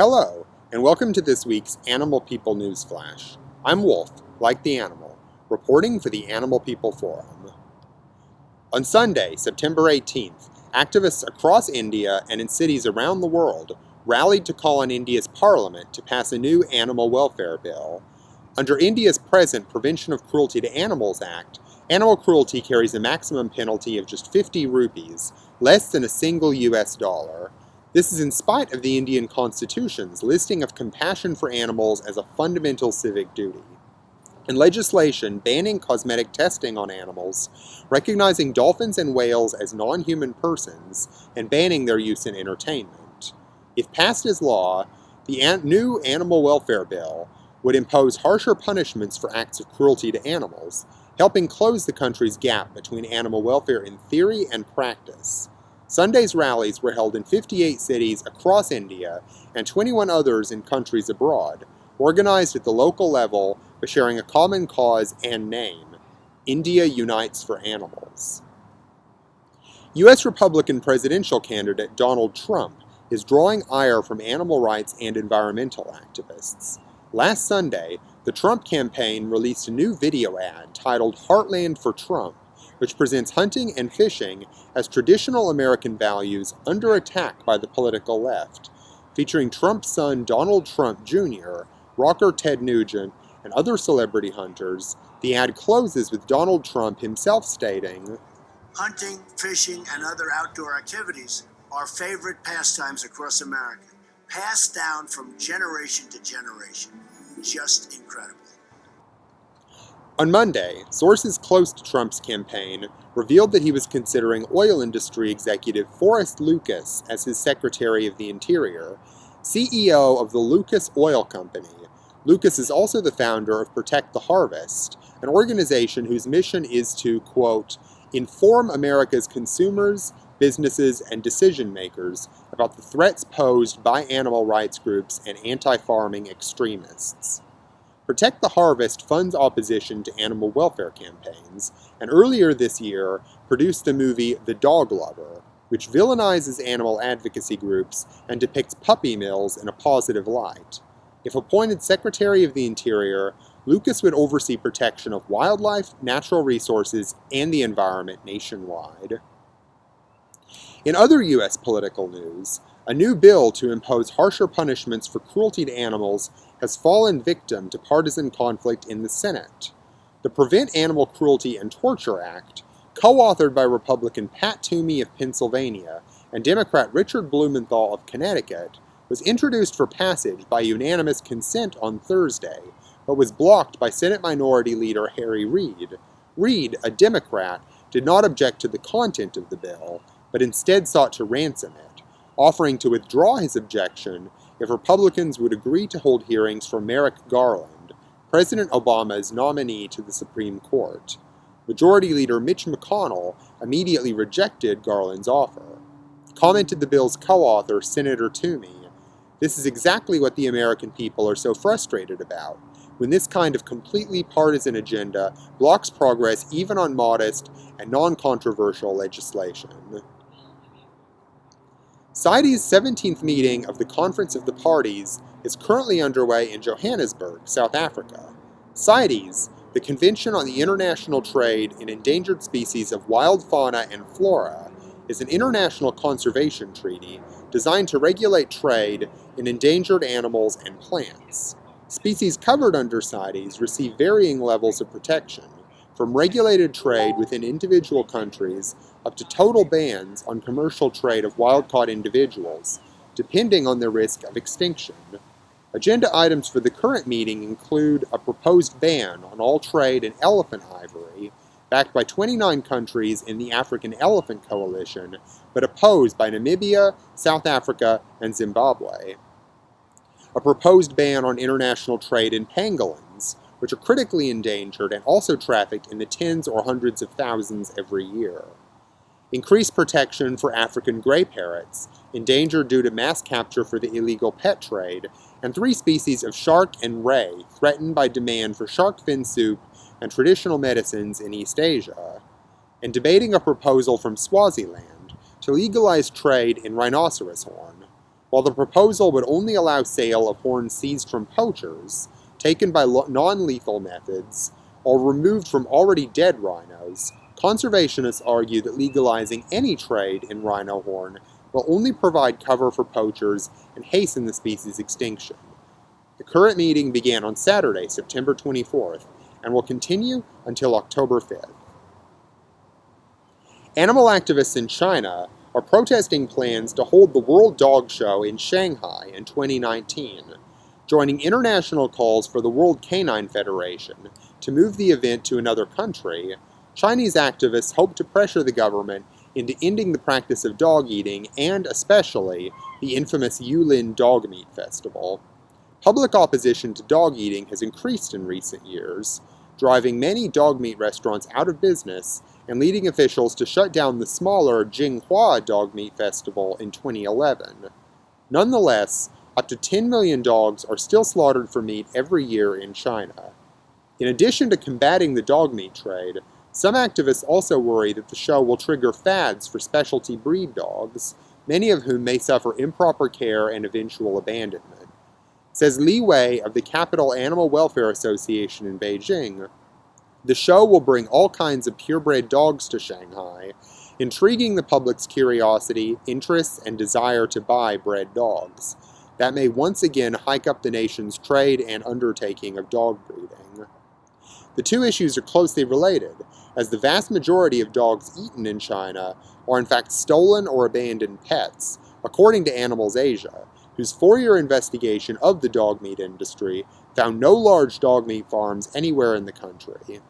Hello, and welcome to this week's Animal People News Flash. I'm Wolf, like the animal, reporting for the Animal People Forum. On Sunday, September 18th, activists across India and in cities around the world rallied to call on India's parliament to pass a new animal welfare bill. Under India's present Prevention of Cruelty to Animals Act, animal cruelty carries a maximum penalty of just 50 rupees, less than a single US dollar. This is in spite of the Indian Constitution's listing of compassion for animals as a fundamental civic duty. And legislation banning cosmetic testing on animals, recognizing dolphins and whales as non-human persons, and banning their use in entertainment. If passed as law, the new animal welfare bill would impose harsher punishments for acts of cruelty to animals, helping close the country's gap between animal welfare in theory and practice. Sunday's rallies were held in 58 cities across India and 21 others in countries abroad, organized at the local level but sharing a common cause and name: India Unites for Animals. U.S. Republican presidential candidate Donald Trump is drawing ire from animal rights and environmental activists. Last Sunday, the Trump campaign released a new video ad titled "Heartland for Trump," which presents hunting and fishing as traditional American values under attack by the political left. Featuring Trump's son Donald Trump Jr., rocker Ted Nugent, and other celebrity hunters, the ad closes with Donald Trump himself stating, "Hunting, fishing, and other outdoor activities are favorite pastimes across America, passed down from generation to generation. Just incredible." On Monday, sources close to Trump's campaign revealed that he was considering oil industry executive Forrest Lucas as his Secretary of the Interior, CEO of the Lucas Oil Company. Lucas is also the founder of Protect the Harvest, an organization whose mission is to, quote, inform America's consumers, businesses, and decision makers about the threats posed by animal rights groups and anti-farming extremists. Protect the Harvest funds opposition to animal welfare campaigns, and earlier this year produced the movie The Dog Lover, which villainizes animal advocacy groups and depicts puppy mills in a positive light. If appointed Secretary of the Interior, Lucas would oversee protection of wildlife, natural resources, and the environment nationwide. In other U.S. political news, a new bill to impose harsher punishments for cruelty to animals has fallen victim to partisan conflict in the Senate. The Prevent Animal Cruelty and Torture Act, co-authored by Republican Pat Toomey of Pennsylvania and Democrat Richard Blumenthal of Connecticut, was introduced for passage by unanimous consent on Thursday, but was blocked by Senate Minority Leader Harry Reid. Reid, a Democrat, did not object to the content of the bill, but instead sought to ransom it, offering to withdraw his objection if Republicans would agree to hold hearings for Merrick Garland, President Obama's nominee to the Supreme Court. Majority Leader Mitch McConnell immediately rejected Garland's offer. Commented the bill's co-author, Senator Toomey, "This is exactly what the American people are so frustrated about, when this kind of completely partisan agenda blocks progress even on modest and non-controversial legislation." CITES' 17th meeting of the Conference of the Parties is currently underway in Johannesburg, South Africa. CITES, the Convention on the International Trade in Endangered Species of Wild Fauna and Flora, is an international conservation treaty designed to regulate trade in endangered animals and plants. Species covered under CITES receive varying levels of protection, from regulated trade within individual countries up to total bans on commercial trade of wild-caught individuals, depending on their risk of extinction. Agenda items for the current meeting include a proposed ban on all trade in elephant ivory, backed by 29 countries in the African Elephant Coalition, but opposed by Namibia, South Africa, and Zimbabwe. A proposed ban on international trade in pangolins, which are critically endangered and also trafficked in the tens or hundreds of thousands every year. Increased protection for African gray parrots, endangered due to mass capture for the illegal pet trade, and 3 species of shark and ray threatened by demand for shark fin soup and traditional medicines in East Asia. And debating a proposal from Swaziland to legalize trade in rhinoceros horn. While the proposal would only allow sale of horns seized from poachers, taken by non-lethal methods, or removed from already dead rhinos, conservationists argue that legalizing any trade in rhino horn will only provide cover for poachers and hasten the species' extinction. The current meeting began on Saturday, September 24th, and will continue until October 5th. Animal activists in China are protesting plans to hold the World Dog Show in Shanghai in 2019, joining international calls for the World Canine Federation to move the event to another country. Chinese activists hope to pressure the government into ending the practice of dog eating and, especially, the infamous Yulin Dog Meat Festival. Public opposition to dog eating has increased in recent years, driving many dog meat restaurants out of business and leading officials to shut down the smaller Jinghua Dog Meat Festival in 2011. Nonetheless, up to 10 million dogs are still slaughtered for meat every year in China. In addition to combating the dog meat trade, some activists also worry that the show will trigger fads for specialty breed dogs, many of whom may suffer improper care and eventual abandonment. Says Li Wei of the Capital Animal Welfare Association in Beijing, the show will bring all kinds of purebred dogs to Shanghai, intriguing the public's curiosity, interests, and desire to buy bred dogs. That may once again hike up the nation's trade and undertaking of dog breeding. The two issues are closely related, as the vast majority of dogs eaten in China are in fact stolen or abandoned pets, according to Animals Asia, whose 4-year investigation of the dog meat industry found no large dog meat farms anywhere in the country.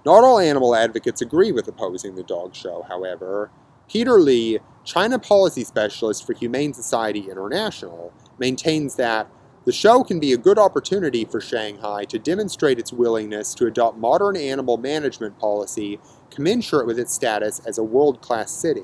Not all animal advocates agree with opposing the dog show, however. Peter Lee, China policy specialist for Humane Society International, maintains that the show can be a good opportunity for Shanghai to demonstrate its willingness to adopt modern animal management policy commensurate with its status as a world-class city.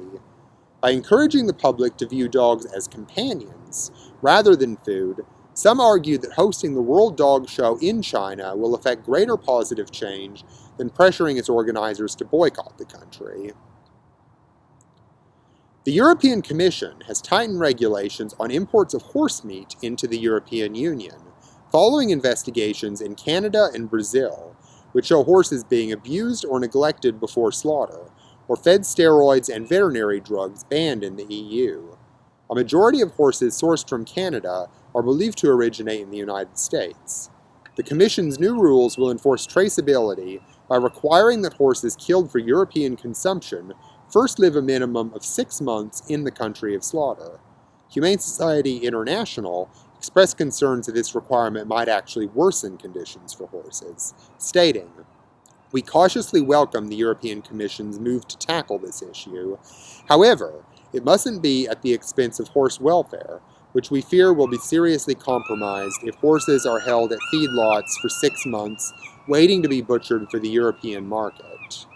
By encouraging the public to view dogs as companions rather than food, some argue that hosting the World Dog Show in China will effect greater positive change than pressuring its organizers to boycott the country. The European Commission has tightened regulations on imports of horse meat into the European Union, following investigations in Canada and Brazil, which show horses being abused or neglected before slaughter, or fed steroids and veterinary drugs banned in the EU. A majority of horses sourced from Canada are believed to originate in the United States. The Commission's new rules will enforce traceability by requiring that horses killed for European consumption first live a minimum of 6 months in the country of slaughter. Humane Society International expressed concerns that this requirement might actually worsen conditions for horses, stating, "We cautiously welcome the European Commission's move to tackle this issue. However, it mustn't be at the expense of horse welfare, which we fear will be seriously compromised if horses are held at feedlots for 6 months, waiting to be butchered for the European market."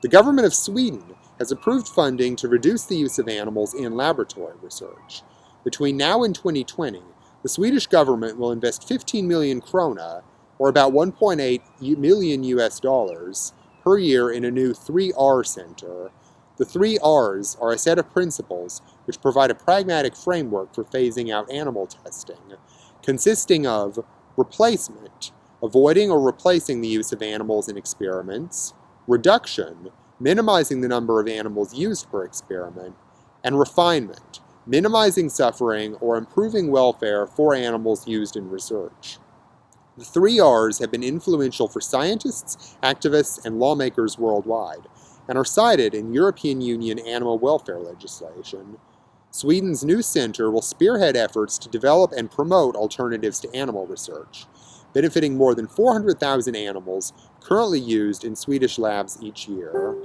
The government of Sweden has approved funding to reduce the use of animals in laboratory research. Between now and 2020, the Swedish government will invest 15 million krona, or about 1.8 million US dollars, per year in a new 3R center. The 3 Rs are a set of principles which provide a pragmatic framework for phasing out animal testing, consisting of replacement, avoiding or replacing the use of animals in experiments, reduction, minimizing the number of animals used per experiment, and refinement, minimizing suffering or improving welfare for animals used in research. The 3 Rs have been influential for scientists, activists, and lawmakers worldwide, and are cited in European Union animal welfare legislation. Sweden's new center will spearhead efforts to develop and promote alternatives to animal research, benefiting more than 400,000 animals currently used in Swedish labs each year.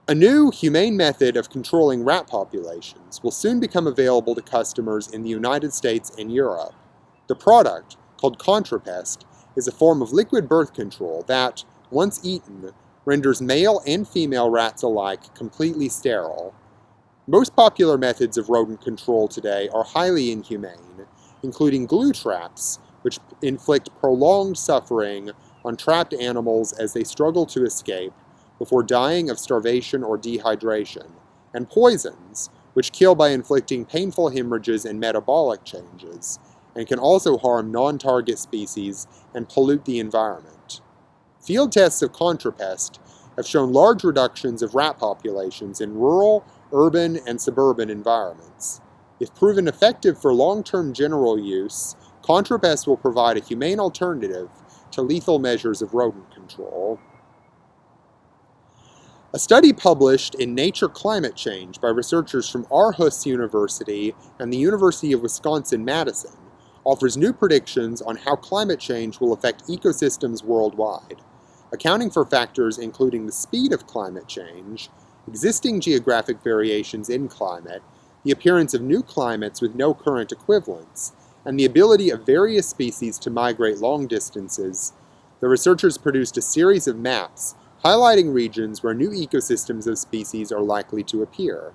A new humane method of controlling rat populations will soon become available to customers in the United States and Europe. The product, called Contrapest, is a form of liquid birth control that, once eaten, renders male and female rats alike completely sterile. Most popular methods of rodent control today are highly inhumane, including glue traps, which inflict prolonged suffering on trapped animals as they struggle to escape before dying of starvation or dehydration, and poisons, which kill by inflicting painful hemorrhages and metabolic changes, and can also harm non-target species and pollute the environment. Field tests of contrapest have shown large reductions of rat populations in rural, urban, and suburban environments. If proven effective for long-term general use, contrapest will provide a humane alternative to lethal measures of rodent control. A study published in Nature Climate Change by researchers from Aarhus University and the University of Wisconsin-Madison offers new predictions on how climate change will affect ecosystems worldwide, accounting for factors including the speed of climate change, existing geographic variations in climate, the appearance of new climates with no current equivalents, and the ability of various species to migrate long distances. The researchers produced a series of maps highlighting regions where new ecosystems of species are likely to appear.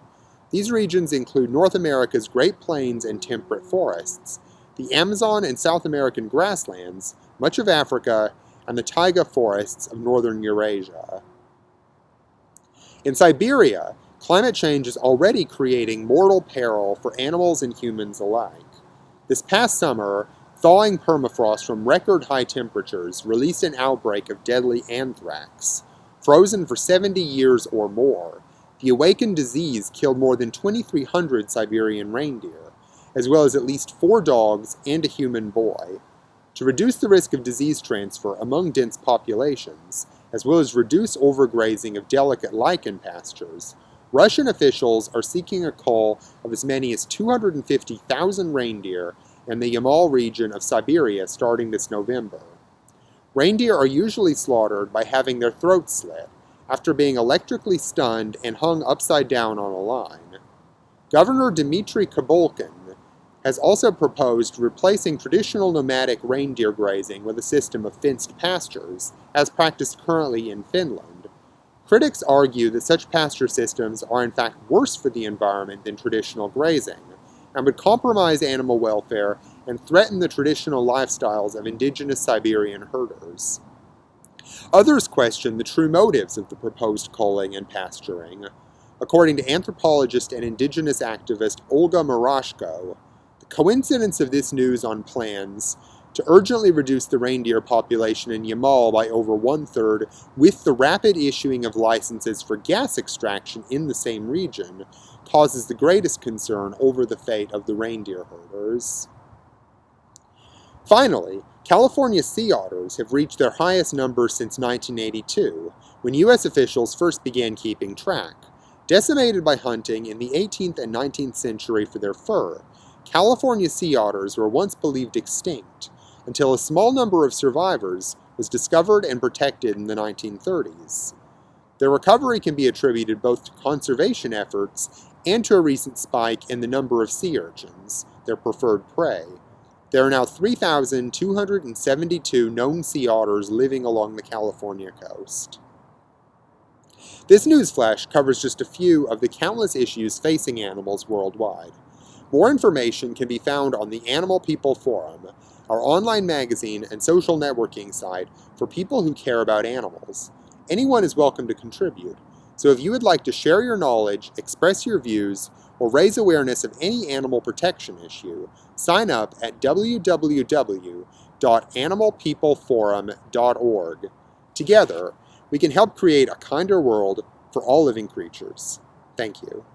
These regions include North America's Great Plains and temperate forests, the Amazon and South American grasslands, much of Africa, and the taiga forests of northern Eurasia. In Siberia, climate change is already creating mortal peril for animals and humans alike. This past summer, thawing permafrost from record high temperatures released an outbreak of deadly anthrax. Frozen for 70 years or more, the awakened disease killed more than 2,300 Siberian reindeer, as well as at least 4 dogs and a human boy. To reduce the risk of disease transfer among dense populations, as well as reduce overgrazing of delicate lichen pastures, Russian officials are seeking a cull of as many as 250,000 reindeer in the Yamal region of Siberia starting this November. Reindeer are usually slaughtered by having their throats slit, after being electrically stunned and hung upside down on a line. Governor Dmitry Kabolkin has also proposed replacing traditional nomadic reindeer grazing with a system of fenced pastures, as practiced currently in Finland. Critics argue that such pasture systems are in fact worse for the environment than traditional grazing, and would compromise animal welfare and threaten the traditional lifestyles of indigenous Siberian herders. Others question the true motives of the proposed culling and pasturing. According to anthropologist and indigenous activist Olga Marashko, the coincidence of this news on plans to urgently reduce the reindeer population in Yamal by over 1/3 with the rapid issuing of licenses for gas extraction in the same region causes the greatest concern over the fate of the reindeer herders. Finally, California sea otters have reached their highest number since 1982, when U.S. officials first began keeping track. Decimated by hunting in the 18th and 19th century for their fur, California sea otters were once believed extinct, until a small number of survivors was discovered and protected in the 1930s. Their recovery can be attributed both to conservation efforts and to a recent spike in the number of sea urchins, their preferred prey. There are now 3,272 known sea otters living along the California coast. This newsflash covers just a few of the countless issues facing animals worldwide. More information can be found on the Animal People Forum, our online magazine and social networking site for people who care about animals. Anyone is welcome to contribute, so if you would like to share your knowledge, express your views, or raise awareness of any animal protection issue, sign up at www.animalpeopleforum.org. Together, we can help create a kinder world for all living creatures. Thank you.